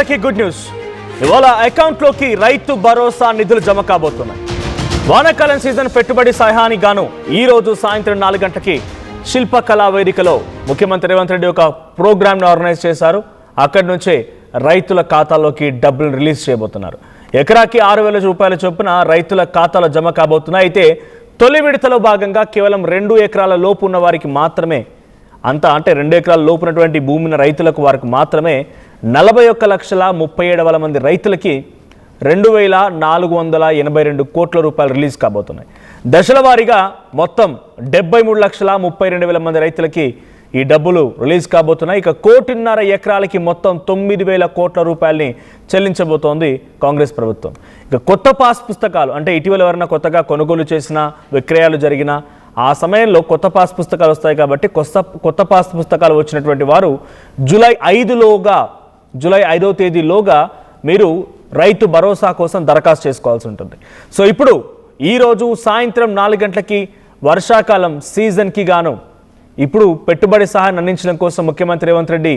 రైతులకి good news. ఇవాళ అకౌంట్లోకి రైతు భరోసా నిధులు జమ కాబోతున్నాయి. వానాకాలం సీజన్ పెట్టుబడి సహాయానికి గాను ఈ రోజు సాయంత్రం 4 గంటలకి శిల్పకళా వేదికలో ముఖ్యమంత్రి రేవంత్ రెడ్డి ఒక ప్రోగ్రామ్ను ఆర్గనైజ్ చేశారు. అక్కడి నుంచే రైతుల ఖాతాల్లోకి డబ్బులు రిలీజ్ చేయబోతున్నారు. ఎకరాకి 6,000 రూపాయల చొప్పున రైతుల ఖాతాలో జమ కాబోతున్నాయి. అయితే తొలి విడతలో భాగంగా కేవలం 2 ఎకరాల లోపు ఉన్న వారికి మాత్రమే, అంటే 2 ఎకరాల లోపు ఉన్నటువంటి భూమిని రైతులకు వారికి మాత్రమే 41,37,000 మంది రైతులకి 2,482 కోట్ల రూపాయలు రిలీజ్ కాబోతున్నాయి. దశల వారీగా మొత్తం 73,32,000 మంది రైతులకి ఈ డబ్బులు రిలీజ్ కాబోతున్నాయి. ఇక 1.5 ఎకరాలకి మొత్తం 9,000 కోట్ల రూపాయలని చెల్లించబోతోంది కాంగ్రెస్ ప్రభుత్వం. ఇక కొత్త పాస్ పుస్తకాలు, అంటే ఇటీవల ఎవరైనా కొత్తగా కొనుగోలు చేసిన విక్రయాలు జరిగిన ఆ సమయంలో కొత్త పాస్ పుస్తకాలు వస్తాయి కాబట్టి కొత్త పాస్ పుస్తకాలు వచ్చినటువంటి వారు జూలై 5వ తేదీలోగా మీరు రైతు భరోసా కోసం దరఖాస్తు చేసుకోవాల్సి ఉంటుంది. సో ఇప్పుడు ఈరోజు సాయంత్రం 4 గంటలకి వర్షాకాలం సీజన్కి గాను ఇప్పుడు పెట్టుబడి సహాయం అందించడం కోసం ముఖ్యమంత్రి రేవంత్ రెడ్డి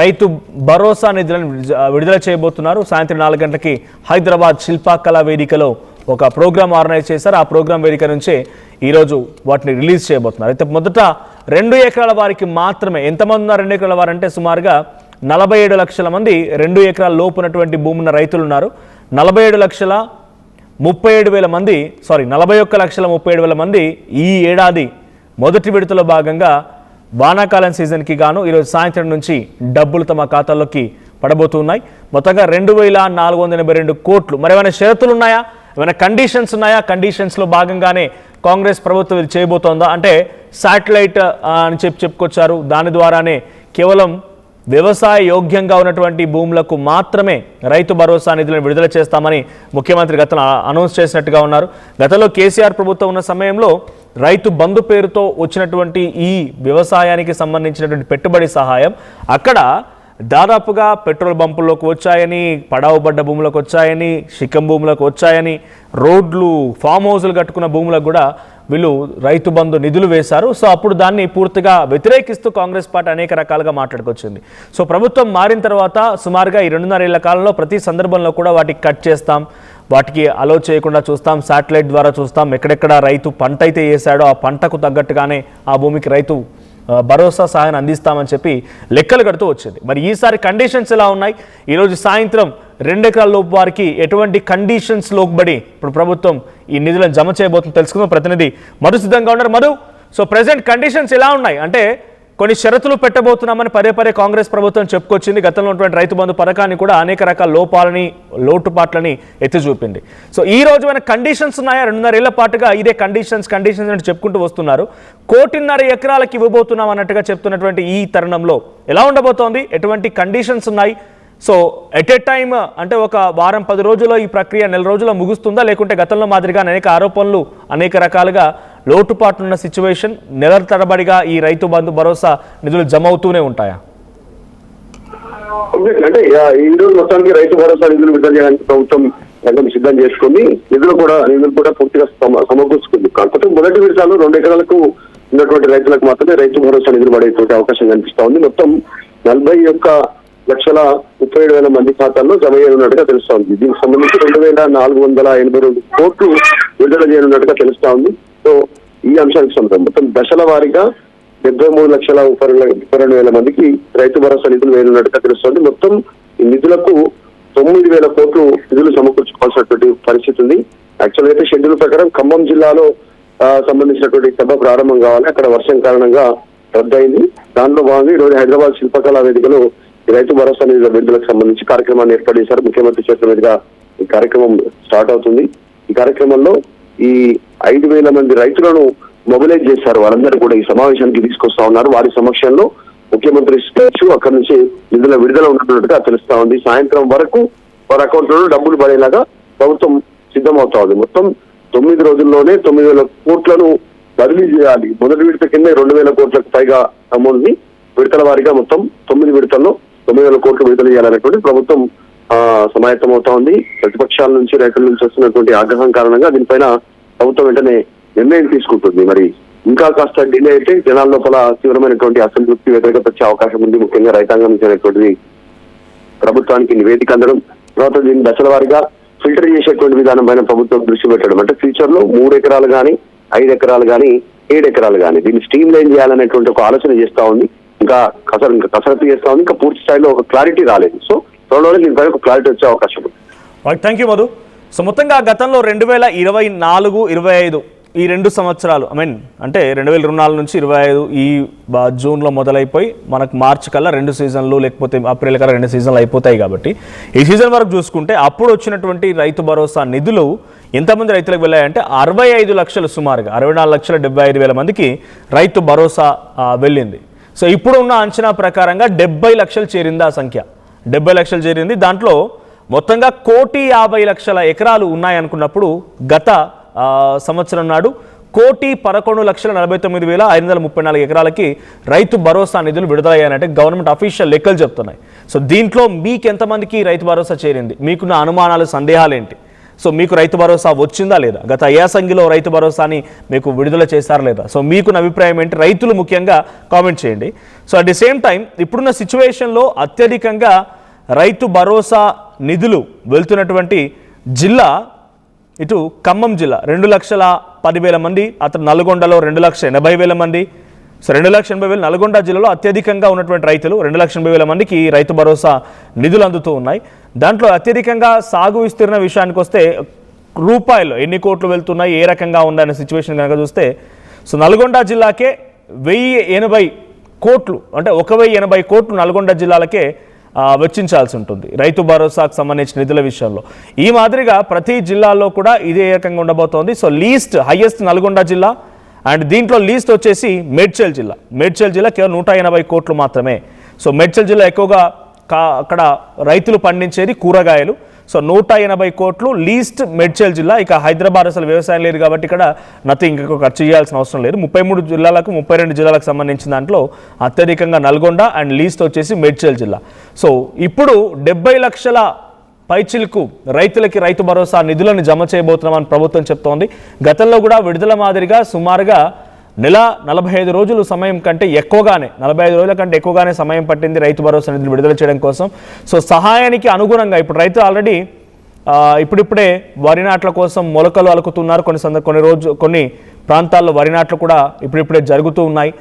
రైతు భరోసా నిధులను విడుదల చేయబోతున్నారు. సాయంత్రం 4 గంటలకి హైదరాబాద్ శిల్పకళా వేదికలో ఒక ప్రోగ్రామ్ ఆర్గనైజ్ చేశారు. ఆ ప్రోగ్రామ్ వేదిక నుంచే ఈరోజు వాటిని రిలీజ్ చేయబోతున్నారు. అయితే మొదట 2 ఎకరాల వారికి మాత్రమే, ఎంతమంది ఉన్నారు 2 ఎకరాల వారు అంటే సుమారుగా 47 లక్షల మంది 2 ఎకరాల లోపు ఉన్నటువంటి భూమి ఉన్న రైతులు ఉన్నారు. 41,37,000 మంది ఈ ఏడాది మొదటి విడతలో భాగంగా వానాకాలం సీజన్కి గాను ఈరోజు సాయంత్రం నుంచి డబ్బులు తమ ఖాతాల్లోకి పడబోతున్నాయి. మొత్తంగా 2,482 కోట్లు. మరి ఏమైనా షరతులు ఉన్నాయా, ఏమైనా కండిషన్స్ ఉన్నాయా? కండిషన్స్లో భాగంగానే కాంగ్రెస్ ప్రభుత్వం ఇది చేయబోతోందా అంటే శాటిలైట్ అని చెప్పుకొచ్చారు. దాని ద్వారానే కేవలం వ్యవసాయ యోగ్యంగా ఉన్నటువంటి భూములకు మాత్రమే రైతు భరోసా నిధులను విడుదల చేస్తామని ముఖ్యమంత్రి గతంలో అనౌన్స్ చేసినట్టుగా ఉన్నారు. గతంలో కేసీఆర్ ప్రభుత్వం ఉన్న సమయంలో రైతు బంధు పేరుతో వచ్చినటువంటి ఈ వ్యవసాయానికి సంబంధించినటువంటి పెట్టుబడి సహాయం అక్కడ దాదాపుగా పెట్రోల్ బంపుల్లోకి వచ్చాయని, పడావుబడ్డ భూములకు వచ్చాయని, శిఖం భూములకు వచ్చాయని, రోడ్లు, ఫామ్ హౌజులు కట్టుకున్న భూములకు కూడా వీళ్ళు రైతు బంధు నిధులు వేశారు. సో అప్పుడు దాన్ని పూర్తిగా వ్యతిరేకిస్తూ కాంగ్రెస్ పార్టీ అనేక రకాలుగా మాట్లాడుకొచ్చింది. సో ప్రభుత్వం మారిన తర్వాత సుమారుగా ఈ 2.5 ఏళ్ల కాలంలో ప్రతి సందర్భంలో కూడా వాటికి కట్ చేస్తాం, వాటికి అలో చేయకుండా చూస్తాం, శాటిలైట్ ద్వారా చూస్తాం, ఎక్కడెక్కడ రైతు పంట అయితే వేసాడో ఆ పంటకు తగ్గట్టుగానే ఆ భూమికి రైతు భరోసా సహాయాన్ని అందిస్తామని చెప్పి లెక్కలు కడుతూ వచ్చింది. మరి ఈసారి కండిషన్స్ ఎలా ఉన్నాయి? ఈరోజు సాయంత్రం 2 ఎకరాల లోపు వారికి ఎటువంటి కండిషన్స్ లోబడి ఇప్పుడు ప్రభుత్వం ఈ నిధులను జమ చేయబోతుందో తెలుసుకుందాం. ప్రతినిధి మధు సిద్ధంగా ఉన్నారు. మధు, సో ప్రెసెంట్ కండిషన్స్ ఎలా ఉన్నాయి? అంటే కొన్ని షరతులు పెట్టబోతున్నామని పదే కాంగ్రెస్ ప్రభుత్వం చెప్పుకొచ్చింది. గతంలో ఉన్నటువంటి రైతు బంధు పథకాన్ని కూడా అనేక రకాల లోటుపాట్లని ఎత్తి చూపింది. సో ఈ రోజు ఏమైనా కండిషన్స్ ఉన్నాయా? 2.5 ఏళ్ల పాటుగా ఇదే కండిషన్స్ అంటే చెప్పుకుంటూ వస్తున్నారు. 1.5 ఎకరాలకి ఇవ్వబోతున్నాం అన్నట్టుగా చెప్తున్నటువంటి ఈ తరుణంలో ఎలా ఉండబోతోంది? ఎటువంటి కండిషన్స్ ఉన్నాయి? సో ఎట్ ఏ టైమ్ అంటే ఒక వారం 10 రోజుల్లో ఈ ప్రక్రియ 1 రోజుల్లో ముగుస్తుందా, లేకుంటే గతంలో మాదిరిగా అనేక ఆరోపణలు అనేక రకాలుగా లోటుపాట్లున్న సిచ్యువేషన్ నెలల తరబడిగా ఈ రైతు బంధు భరోసా నిధులు జమ అవుతూనే ఉంటాయా? అంటే ఈ రోజు మొత్తానికి రైతు భరోసా నిధులు విడుదల చేయడానికి ప్రభుత్వం రంగం సిద్ధం చేసుకుంది. నిధులు కూడా పూర్తిగా సమకూర్చుకుంది. కాకపోతే మొదటి విడతలో 2 ఎకరాలకు ఉన్నటువంటి రైతులకు మాత్రమే రైతు భరోసా నిధులు పడేటువంటి అవకాశం కనిపిస్తా ఉంది. మొత్తం 41,37,000 మంది ఖాతాల్లో జమ చేయనున్నట్టుగా తెలుస్తా ఉంది. దీనికి సంబంధించి 2,482 కోట్లు విడుదల చేయనున్నట్టుగా తెలుస్తా ఉంది. సో ఈ అంశానికి సంబంధించి మొత్తం దశల వారీగా 73,32,000 మందికి రైతు భరోసా నిధులు వేయనున్నట్టుగా తెలుస్తోంది. మొత్తం ఈ నిధులకు 9,000 కోట్లు నిధులు సమకూర్చుకోవాల్సినటువంటి పరిస్థితి ఉంది. యాక్చువల్గా అయితే షెడ్యూల్ ప్రకారం ఖమ్మం జిల్లాలో సంబంధించినటువంటి సభ ప్రారంభం కావాలి. అక్కడ వర్షం కారణంగా రద్దయింది. దానిలో భాగంగా ఈరోజు హైదరాబాద్ శిల్పకళా వేదికలో ఈ రైతు భరోసా నిధుల విడుదలకు సంబంధించి కార్యక్రమాన్ని ఏర్పాటు చేశారు. ముఖ్యమంత్రి చేతుల మీదుగా ఈ కార్యక్రమం స్టార్ట్ అవుతుంది. ఈ కార్యక్రమంలో ఈ 5,000 మంది రైతులను మొబిలైజ్ చేశారు. వాళ్ళందరూ కూడా ఈ సమావేశానికి తీసుకొస్తా ఉన్నారు. వారి సమక్షంలో ముఖ్యమంత్రి స్పీచ్, అక్కడి నుంచి నిధుల విడుదల ఉన్నట్టుగా తెలుస్తా ఉంది. సాయంత్రం వరకు వారి అకౌంట్లో డబ్బులు పడేలాగా ప్రభుత్వం సిద్ధమవుతా ఉంది. మొత్తం 9 రోజుల్లోనే 9,000 కోట్లను బదిలీ చేయాలి. మొదటి విడత కింద 2,000 కోట్లకు పైగా అమౌంట్ ని విడతల వారీగా మొత్తం 9 విడతల్లో 9,000 కోట్లు విడుదల చేయాలనేటువంటి ప్రభుత్వం సమాయత్తం అవుతా ఉంది. ప్రతిపక్షాల నుంచి, రైతుల నుంచి వస్తున్నటువంటి ఆగ్రహం కారణంగా దీనిపైన ప్రభుత్వం వెంటనే నిర్ణయం తీసుకుంటుంది. మరి ఇంకా కాస్త డిలే అయితే జనాల లోపల తీవ్రమైనటువంటి అసంతృప్తి, వ్యతిరేకత వచ్చే అవకాశం ఉంది. ముఖ్యంగా రైతాంగం నుంచి అనేటువంటిది ప్రభుత్వానికి నివేదిక అందడం, తర్వాత దీన్ని దశల వారీగా ఫిల్టర్ చేసేటువంటి విధానం పైన ప్రభుత్వం దృష్టి పెట్టడం. అంటే ఫ్యూచర్ లో 3 ఎకరాలు కానీ 5 ఎకరాలు కానీ 7 ఎకరాలు కానీ దీన్ని స్ట్రీమ్ లైన్ చేయాలనేటువంటి ఒక ఆలోచన చేస్తా ఉంది. ఇంకా కసరత్తు చేస్తా ఉంది. ఇంకా పూర్తి స్థాయిలో ఒక క్లారిటీ రాలేదు. సో త్వరలోనే దీనిపైన ఒక క్లారిటీ వచ్చే అవకాశం ఉంది. Thank you Madhu. సో మొత్తంగా గతంలో 2024-25 ఈ 2 సంవత్సరాలు అంటే 2024 నుంచి 25 ఈ జూన్లో మొదలైపోయి మనకు మార్చి కల్లా 2 సీజన్లు లేకపోతే ఏప్రిల్ కల్లా 2 సీజన్లు అయిపోతాయి. కాబట్టి ఈ సీజన్ వరకు చూసుకుంటే అప్పుడు వచ్చినటువంటి రైతు భరోసా నిధులు ఎంతమంది రైతులకు వెళ్ళాయంటే 65 లక్షలు, సుమారుగా 64,75,000 మందికి రైతు భరోసా వెళ్ళింది. సో ఇప్పుడు ఉన్న అంచనా ప్రకారంగా 70 లక్షలు చేరింది. ఆ సంఖ్య 70 లక్షలు చేరింది. దాంట్లో మొత్తంగా 1,50,00,000 ఎకరాలు ఉన్నాయనుకున్నప్పుడు గత సంవత్సరం నాడు 1,11,49,534 ఎకరాలకి రైతు భరోసా నిధులు విడుదలయ్యాయంటే గవర్నమెంట్ అఫీషియల్ లెక్కలు చెప్తున్నాయి. సో దీంట్లో మీకు ఎంతమందికి రైతు భరోసా చేరింది, మీకున్న అనుమానాలు, సందేహాలు ఏంటి? సో మీకు రైతు భరోసా వచ్చిందా లేదా? గత యాసంగిలో రైతు భరోసాని మీకు విడుదల చేస్తారా లేదా? సో మీకున్న అభిప్రాయం ఏంటి? రైతులు ముఖ్యంగా కామెంట్ చేయండి. So at the same time ఇప్పుడున్న సిచ్యువేషన్లో అత్యధికంగా రైతు భరోసా నిధులు వెళ్తున్నటువంటి జిల్లా ఇటు ఖమ్మం జిల్లా 2,10,000 మంది, అతను నల్గొండలో 2,80,000 మంది. సో 2,80,000 నల్గొండ జిల్లాలో అత్యధికంగా ఉన్నటువంటి రైతులు 2,80,000 మందికి రైతు భరోసా నిధులు అందుతూ ఉన్నాయి. దాంట్లో అత్యధికంగా సాగు విస్తీర్ణ విషయానికి వస్తే రూపాయలు ఎన్ని కోట్లు వెళ్తున్నాయి, ఏ రకంగా ఉందనే సిచ్యువేషన్ కనుక చూస్తే సో నల్గొండ జిల్లాకే 1,080 కోట్లు, అంటే 1,080 కోట్లు నల్గొండ జిల్లాలకే వెచ్చించాల్సి ఉంటుంది రైతు భరోసాకు సంబంధించిన నిధుల విషయంలో. ఈ మాదిరిగా ప్రతి జిల్లాలో కూడా ఇదే రకంగా ఉండబోతోంది. సో హైయెస్ట్ నల్గొండ జిల్లా, అండ్ దీంట్లో లీస్ట్ వచ్చేసి మేడ్చల్ జిల్లా కేవలం 180 కోట్లు మాత్రమే. సో మేడ్చల్ జిల్లా ఎక్కువగా అక్కడ రైతులు పండించేది కూరగాయలు. సో 180 కోట్లు లీస్ట్ మేడ్చల్ జిల్లా. ఇక హైదరాబాద్ అసలు వ్యవసాయం లేదు కాబట్టి ఇక్కడ నథింగ్, ఇంకొక ఖర్చు చేయాల్సిన అవసరం లేదు. 33 జిల్లాలకు 32 జిల్లాలకు సంబంధించిన దాంట్లో అత్యధికంగా నల్గొండ అండ్ లీస్ట్ వచ్చేసి మేడ్చల్ జిల్లా. సో ఇప్పుడు 70 లక్షల పైచిలకు రైతులకి రైతు భరోసా నిధులను జమ చేయబోతున్నామని ప్రభుత్వం చెప్తోంది. గతంలో కూడా విడుదల మాదిరిగా సుమారుగా నెల 45 రోజులు సమయం కంటే ఎక్కువగానే 45 రోజుల కంటే ఎక్కువగానే సమయం పట్టింది రైతు భరోసా నిధులు విడుదల చేయడం కోసం. సో సహాయానికి అనుగుణంగా ఇప్పుడు రైతులు ఆల్రెడీ ఇప్పుడిప్పుడే వరి నాట్ల కోసం మొలకలు అలుకుతున్నారు. కొన్ని ప్రాంతాల్లో వరి నాట్లు కూడా ఇప్పుడిప్పుడే జరుగుతూ ఉన్నాయి.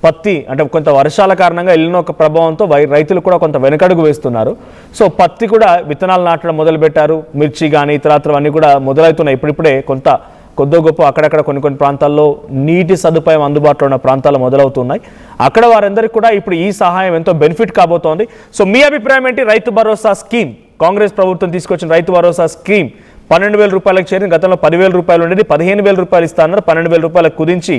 పత్తి అంటే కొంత వర్షాల కారణంగా ఎల్లినో ఒక ప్రభావంతో రైతులు కూడా కొంత వెనకడుగు వేస్తున్నారు. సో పత్తి కూడా విత్తనాలు నాటడం మొదలుపెట్టారు. మిర్చి కానీ ఇతరత్రవన్నీ కూడా మొదలవుతున్నాయి. ఇప్పుడిప్పుడే కొద్దో గొప్ప అక్కడక్కడ కొన్ని ప్రాంతాల్లో నీటి సదుపాయం అందుబాటులో ఉన్న ప్రాంతాలు మొదలవుతున్నాయి. అక్కడ వారందరికీ కూడా ఇప్పుడు ఈ సహాయం ఎంతో బెనిఫిట్ కాబోతోంది. సో మీ అభిప్రాయం ఏంటి? రైతు భరోసా స్కీమ్, కాంగ్రెస్ ప్రభుత్వం తీసుకొచ్చిన రైతు భరోసా స్కీమ్ 12,000 రూపాయలకు చేరింది. గతంలో 10,000 రూపాయలు ఉండేది, 15,000 రూపాయలు ఇస్తా అన్నారు. 12,000 రూపాయలకు కుదించి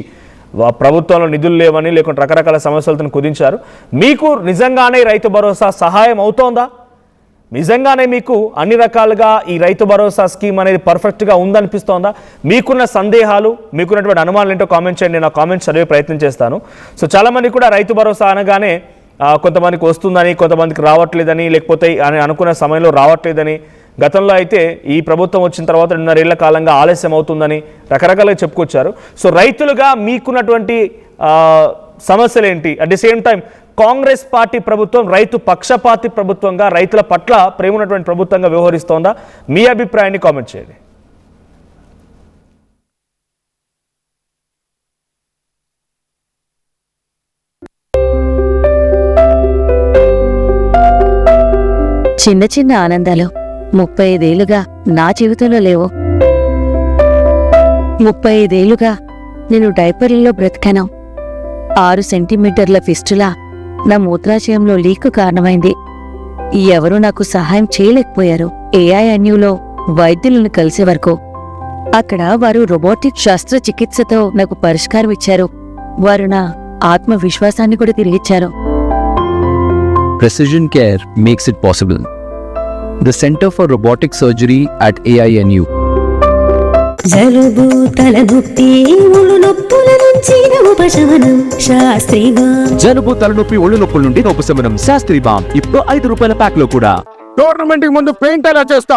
ప్రభుత్వంలో నిధులు లేవని లేకుంటే రకరకాల సమస్యలతో కుదించారు. మీకు నిజంగానే రైతు భరోసా సహాయం అవుతోందా? నిజంగానే మీకు అన్ని రకాలుగా ఈ రైతు భరోసా స్కీమ్ అనేది పర్ఫెక్ట్గా ఉందనిపిస్తోందా? మీకున్న సందేహాలు, మీకున్నటువంటి అనుమానాలు ఏంటో కామెంట్ చేయండి. నేను ఆ కామెంట్స్ చదివే ప్రయత్నం చేస్తాను. సో చాలామంది కూడా రైతు భరోసా అనగానే కొంతమందికి వస్తుందని, కొంతమందికి రావట్లేదని, లేకపోతే అనుకున్న సమయంలో రావట్లేదని, గతంలో అయితే ఈ ప్రభుత్వం వచ్చిన తర్వాత 2.5 ఏళ్ల కాలంగా ఆలస్యం అవుతుందని రకరకాలుగా చెప్పుకొచ్చారు. సో రైతులుగా మీకున్నటువంటి సమస్యలు ఏంటి? At the same time Congress party ప్రభుత్వం రైతు పక్షపాతి ప్రభుత్వంగా, రైతుల పట్ల ప్రేమ ఉన్నటువంటి ప్రభుత్వంగా వ్యవహరిస్తోందా? మీ అభిప్రాయాన్ని కామెంట్ చేయండి. చిన్న చిన్న ఆనందాలు 35 ఏళ్లుగా నా జీవితంలో లేవు. 35 ఏళ్లుగా నేను డైపర్లలో బ్రతికాను. 6 సెంటీమీటర్ల ఫిస్టులా నా మూత్రాశయంలో లీకు కారణమైంది. ఎవరూ నాకు సహాయం చేయలేకపోయారు. ఏఐఎన్యూలో వైద్యులను కలిసే వరకు. అక్కడ వారు రోబోటిక్ శస్త్రచికిత్సతో నాకు పరిష్కారం ఇచ్చారు. వారు నా ఆత్మవిశ్వాసాన్ని కూడా తిరిగిచ్చారు. Precision Care makes it possible. The Center for Robotic Surgery at AINU. జలుబు తలనొప్పి ఒళ్ళు నొప్పుల నుంచి ఉపశమనం శాస్త్రీ బామ్. జలుబు తలనొప్పి ఒళ్ళు నొప్పుల నుండి ఉపశమనం శాస్త్రీ బామ్ ఇప్పుడు 5 రూపాయల ప్యాక్ లో కూడా. టోర్నమెంట్ కి ముందు పెయింట్ ఎలా చేస్తా?